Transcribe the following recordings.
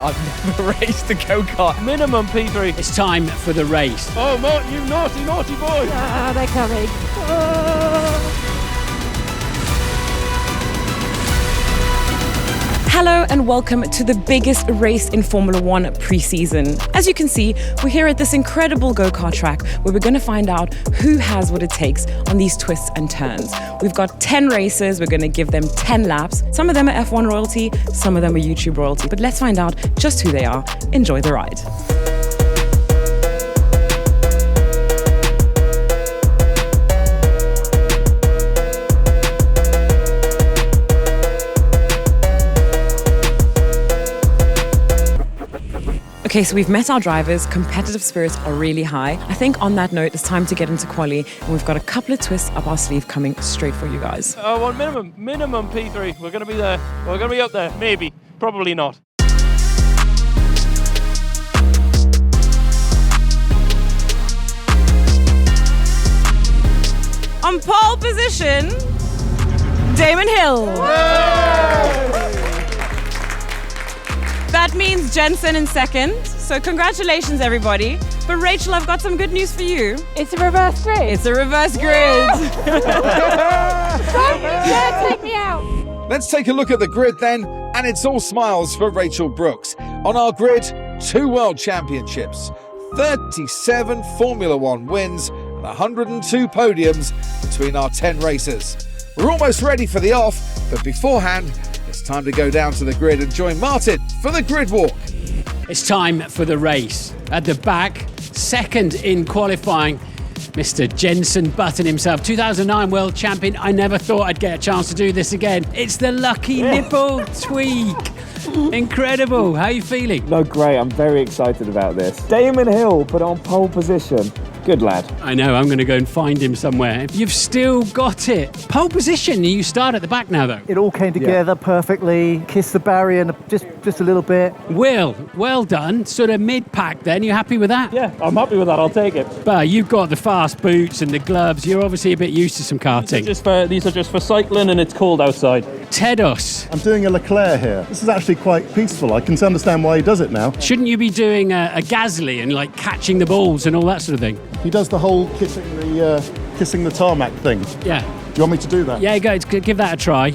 I've never raced a go-kart. Minimum P3. It's time for the race. Oh, Martin, you naughty, naughty boy. Ah, they're coming. Hello and welcome to the biggest race in Formula One pre-season. As you can see, we're here at this incredible go-kart track where we're going to find out who has what it takes on these twists and turns. We've got 10 races, we're going to give them 10 laps. Some of them are F1 royalty, some of them are YouTube royalty, but let's find out just who they are. Enjoy the ride. Okay, so we've met our drivers, competitive spirits are really high. I think on that note, it's time to get into quali, and we've got a couple of twists up our sleeve coming straight for you guys. I want minimum P3. We're going to be there. We're going to be up there. Maybe. Probably not. On pole position, Damon Hill. That means Jensen in second. So congratulations, everybody. But Rachel, I've got some good news for you. It's a reverse grid. It's a reverse grid. Yeah, take me out. Let's take a look at the grid then, and it's all smiles for Rachel Brooks. On our grid, 2 World Championships, 37 Formula One wins, and 102 podiums between our 10 races. We're almost ready for the off, but beforehand, it's time to go down to the grid and join Martin for the grid walk. It's time for the race. At the back, second in qualifying, Mr. Jensen Button himself, 2009 world champion. I never thought I'd get a chance to do this again. It's the lucky nipple tweak. Incredible. How are you feeling? No, great. I'm very excited about this. Damon Hill, but on pole position. Good lad. I know, I'm going to go and find him somewhere. You've still got it. Pole position, you start at the back now though. It all came together perfectly. Kissed the barrier and just a little bit. Will, well done. Sort of mid-pack then. You happy with that? Yeah, I'm happy with that. I'll take it. But you've got the fast boots and the gloves. You're obviously a bit used to some karting. These are just for cycling and it's cold outside. Tedos. I'm doing a Leclerc here. This is actually quite peaceful. I can understand why he does it now. Shouldn't you be doing a Gasly and like catching the balls and all that sort of thing? He does the whole kissing the tarmac thing. Yeah. Do you want me to do that? Yeah, go. Give that a try.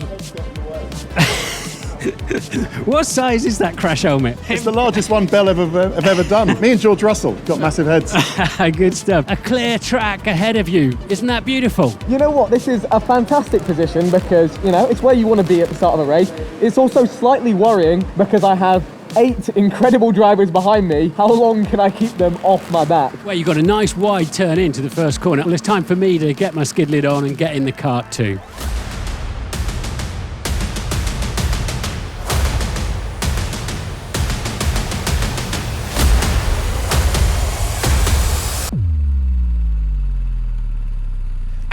What size is that crash helmet? It's the largest one Bell have ever done. Me and George Russell got massive heads. Good stuff. A clear track ahead of you. Isn't that beautiful? You know what? This is a fantastic position because, it's where you want to be at the start of a race. It's also slightly worrying because I have 8 incredible drivers behind me. How long can I keep them off my back? Well, you've got a nice wide turn into the first corner. Well, it's time for me to get my skid lid on and get in the kart too.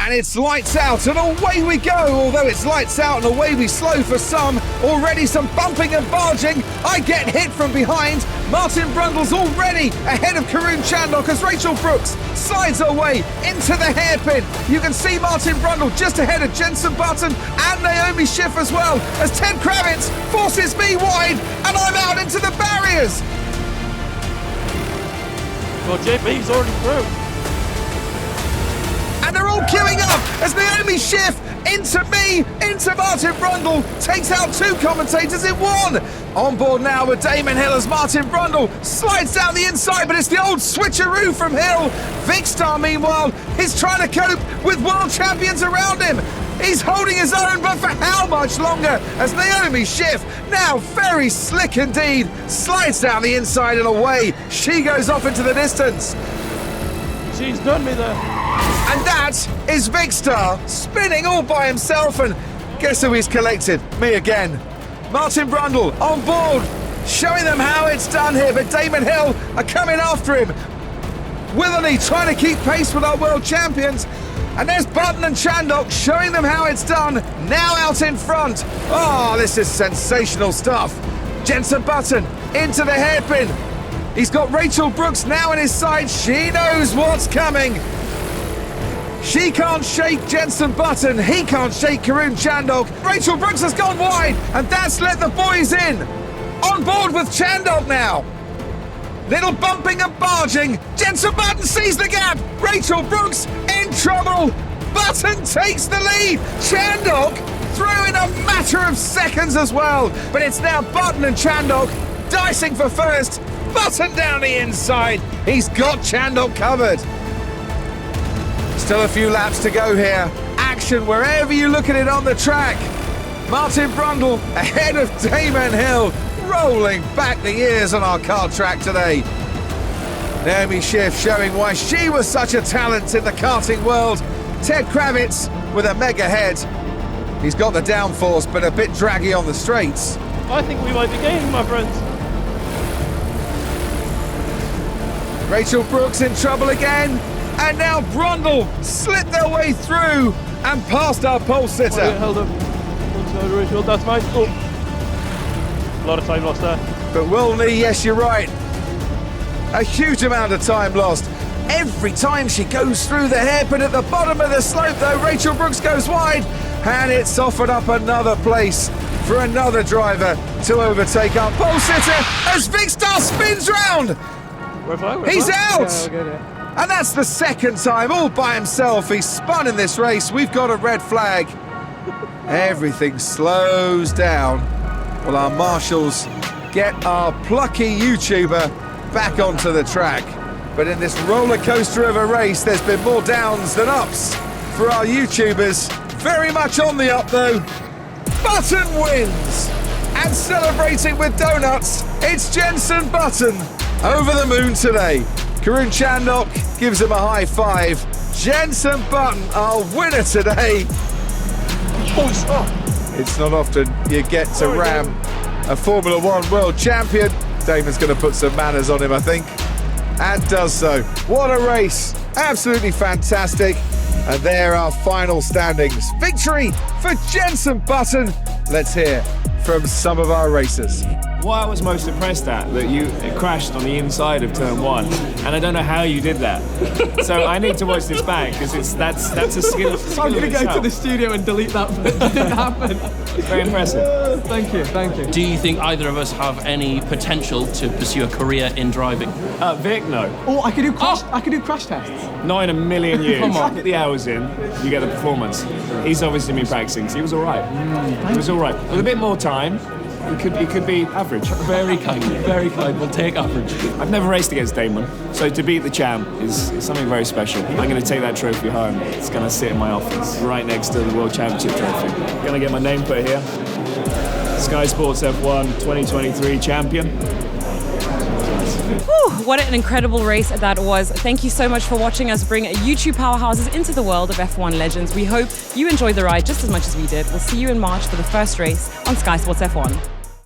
And it's lights out and away we go. Although it's lights out and away we slow for some. Already some bumping and barging. I get hit from behind. Martin Brundle's already ahead of Karun Chandhok as Rachel Brooks slides her way into the hairpin. You can see Martin Brundle just ahead of Jensen Button and Naomi Schiff as well as Ted Kravitz forces me wide and I'm out into the barriers. Well, JP's already through. And they're all queuing up as Naomi Schiff into me, into Martin Brundle, takes out 2 commentators in 1. On board now with Damon Hill as Martin Brundle slides down the inside, but it's the old switcheroo from Hill. Vikkstar, meanwhile, is trying to cope with world champions around him. He's holding his own, but for how much longer? As Naomi Schiff, now very slick indeed, slides down the inside and away. She goes off into the distance. She's done me there. And that is Vikkstar spinning all by himself, and guess who he's collected? Me again. Martin Brundle on board, showing them how it's done here, but Damon Hill are coming after him. WillNE trying to keep pace with our world champions, and there's Button and Chandhok showing them how it's done, now out in front. Oh, this is sensational stuff. Jensen Button into the hairpin. He's got Rachel Brooks now in his side. She knows what's coming. She can't shake Jensen Button. He can't shake Karun Chandhok. Rachel Brooks has gone wide, and that's let the boys in. On board with Chandok now. Little bumping and barging. Jensen Button sees the gap. Rachel Brooks in trouble. Button takes the lead. Chandok through in a matter of seconds as well. But it's now Button and Chandok dicing for first. Button down the inside. He's got Chandok covered. Still a few laps to go here. Action wherever you look at it on the track. Martin Brundle ahead of Damon Hill, rolling back the years on our kart track today. Naomi Schiff showing why she was such a talent in the karting world. Ted Kravitz with a mega head. He's got the downforce, but a bit draggy on the straights. I think we might be gaining, my friends. Rachel Brooks in trouble again. And now Brundle slipped their way through and past our pole sitter. Oh, yeah, held up. Inside Rachel, that's mine. Oh. A lot of time lost there. But WillNE, yes, you're right. A huge amount of time lost. Every time she goes through the hairpin at the bottom of the slope, though, Rachel Brooks goes wide. And it's offered up another place for another driver to overtake our pole sitter as Vikkstar spins round. He's out! And that's the second time all by himself he's spun in this race. We've got a red flag. Everything slows down while our marshals get our plucky YouTuber back onto the track. But in this roller coaster of a race, there's been more downs than ups for our YouTubers. Very much on the up though. Button wins! And celebrating with donuts, it's Jensen Button over the moon today. Karun Chandok gives him a high five. Jensen Button, our winner today. It's not often you get to ram a Formula One world champion. Damon's going to put some manners on him, I think, and does so. What a race. Absolutely fantastic. And there are final standings. Victory for Jensen Button. Let's hear from some of our racers. What I was most impressed at, that you crashed on the inside of turn one, and I don't know how you did that. So I need to watch this back, because that's a skill. I'm going to go to the studio and delete that, but it didn't happen. Very impressive. Thank you, thank you. Do you think either of us have any potential to pursue a career in driving? Vic, no. Oh, I could do crash tests. Not in a million years. Come on. Get the hours in, you get the performance. He's obviously been practicing, so he was all right. He was all right. With a bit more time, he could be average. Very kind, very kind. We'll take average. I've never raced against Damon, so to beat the champ is something very special. I'm going to take that trophy home. It's going to sit in my office, right next to the World Championship trophy. I'm going to get my name put here. Sky Sports F1 2023 champion. Whew, what an incredible race that was. Thank you so much for watching us bring YouTube powerhouses into the world of F1 legends. We hope you enjoyed the ride just as much as we did. We'll see you in March for the first race on Sky Sports F1.